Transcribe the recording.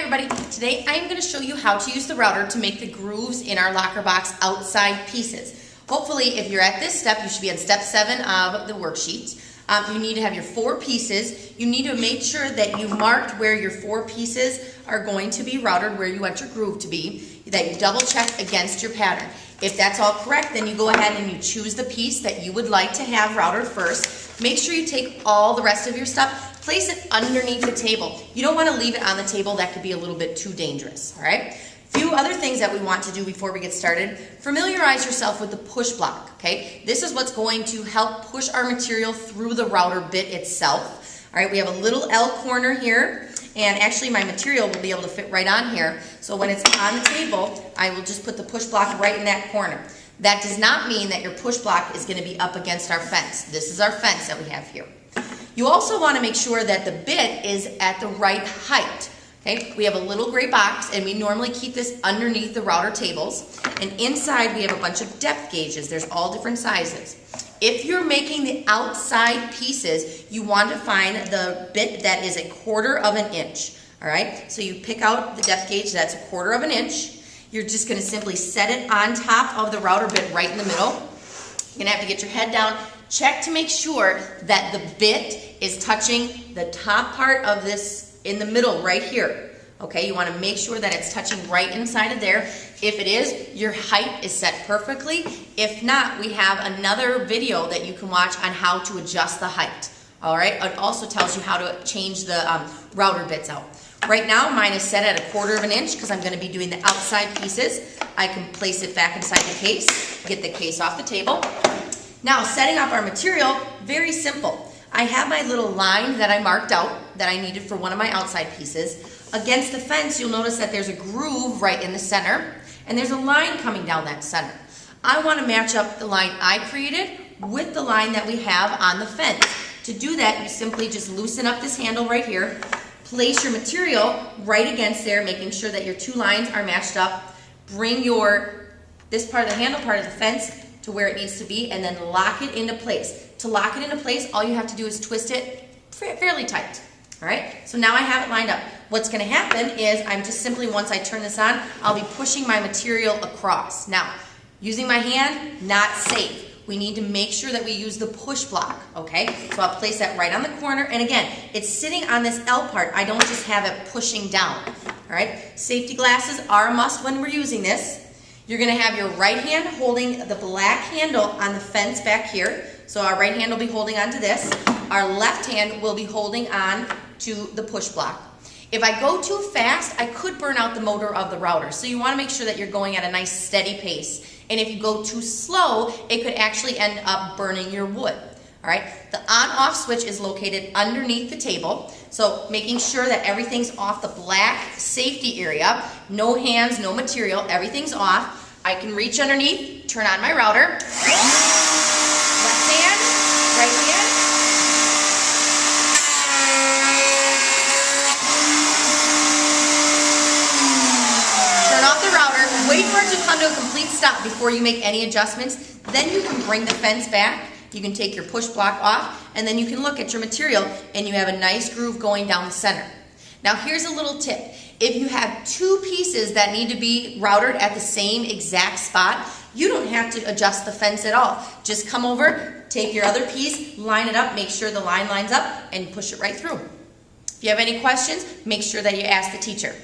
everybody, today I'm going to show you how to use the router to make the grooves in our locker box outside pieces. Hopefully if you're at this step, you should be on step 7 of the worksheet. You need to have your 4 pieces. You need to make sure that you marked where your 4 pieces are going to be routed, where you want your groove to be, that you double check against your pattern. If that's all correct, then you go ahead and you choose the piece that you would like to have routed first. Make sure you take all the rest of your stuff, place it underneath the table. You don't want to leave it on the table. That could be a little bit too dangerous, all right? Few other things that we want to do before we get started. Familiarize yourself with the push block, okay? This is what's going to help push our material through the router bit itself. All right, we have a little L corner here, and actually my material will be able to fit right on here. So when it's on the table, I will just put the push block right in that corner. That does not mean that your push block is going to be up against our fence. This is our fence that we have here. You also want to make sure that the bit is at the right height. Okay, we have a little gray box, and we normally keep this underneath the router tables. And inside we have a bunch of depth gauges. There's all different sizes. If you're making the outside pieces, you want to find the bit that is 1/4 of an inch. All right, so you pick out the depth gauge that's 1/4 of an inch. You're just going to simply set it on top of the router bit right in the middle. You're going to have to get your head down, check to make sure that the bit is touching the top part of this in the middle right here. Okay, you want to make sure that it's touching right inside of there. If it is, your height is set perfectly. If not, we have another video that you can watch on how to adjust the height. All right, it also tells you how to change the router bits out. Right now, mine is set at 1/4 of an inch because I'm going to be doing the outside pieces. I can place it back inside the case, get the case off the table. Now, setting up our material, very simple. I have my little line that I marked out that I needed for one of my outside pieces. Against the fence, you'll notice that there's a groove right in the center, and there's a line coming down that center. I want to match up the line I created with the line that we have on the fence. To do that, you simply just loosen up this handle right here, place your material right against there, making sure that your 2 lines are matched up. Bring this part of the handle part of the fence to where it needs to be, and then lock it into place. To lock it into place, all you have to do is twist it fairly tight. All right, so now I have it lined up. What's going to happen is I'm just simply, once I turn this on, I'll be pushing my material across. Now, using my hand, not safe. We need to make sure that we use the push block, okay? So I'll place that right on the corner, and again, it's sitting on this L part. I don't just have it pushing down, all right? Safety glasses are a must when we're using this. You're going to have your right hand holding the black handle on the fence back here. So our right hand will be holding on to this. Our left hand will be holding on to the push block. If I go too fast, I could burn out the motor of the router. So you want to make sure that you're going at a nice steady pace. And if you go too slow, it could actually end up burning your wood. All right. The on-off switch is located underneath the table. So making sure that everything's off the black safety area. No hands, no material, everything's off. I can reach underneath, turn on my router. Left hand, right hand. Turn off the router. Wait for it to come to a complete stop before you make any adjustments. Then you can bring the fence back. You can take your push block off, and then you can look at your material, and you have a nice groove going down the center. Now here's a little tip. If you have 2 pieces that need to be routed at the same exact spot, you don't have to adjust the fence at all. Just come over, take your other piece, line it up, make sure the line lines up, and push it right through. If you have any questions, make sure that you ask the teacher.